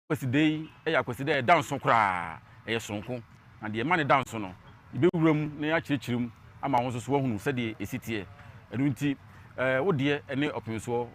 kwaside ya kwaside danso kra sonko na de ma ne danso no ibewuram na ya kyerkyerem ama won so so wahunu sɛ de esitie enu nti wo de ne opemso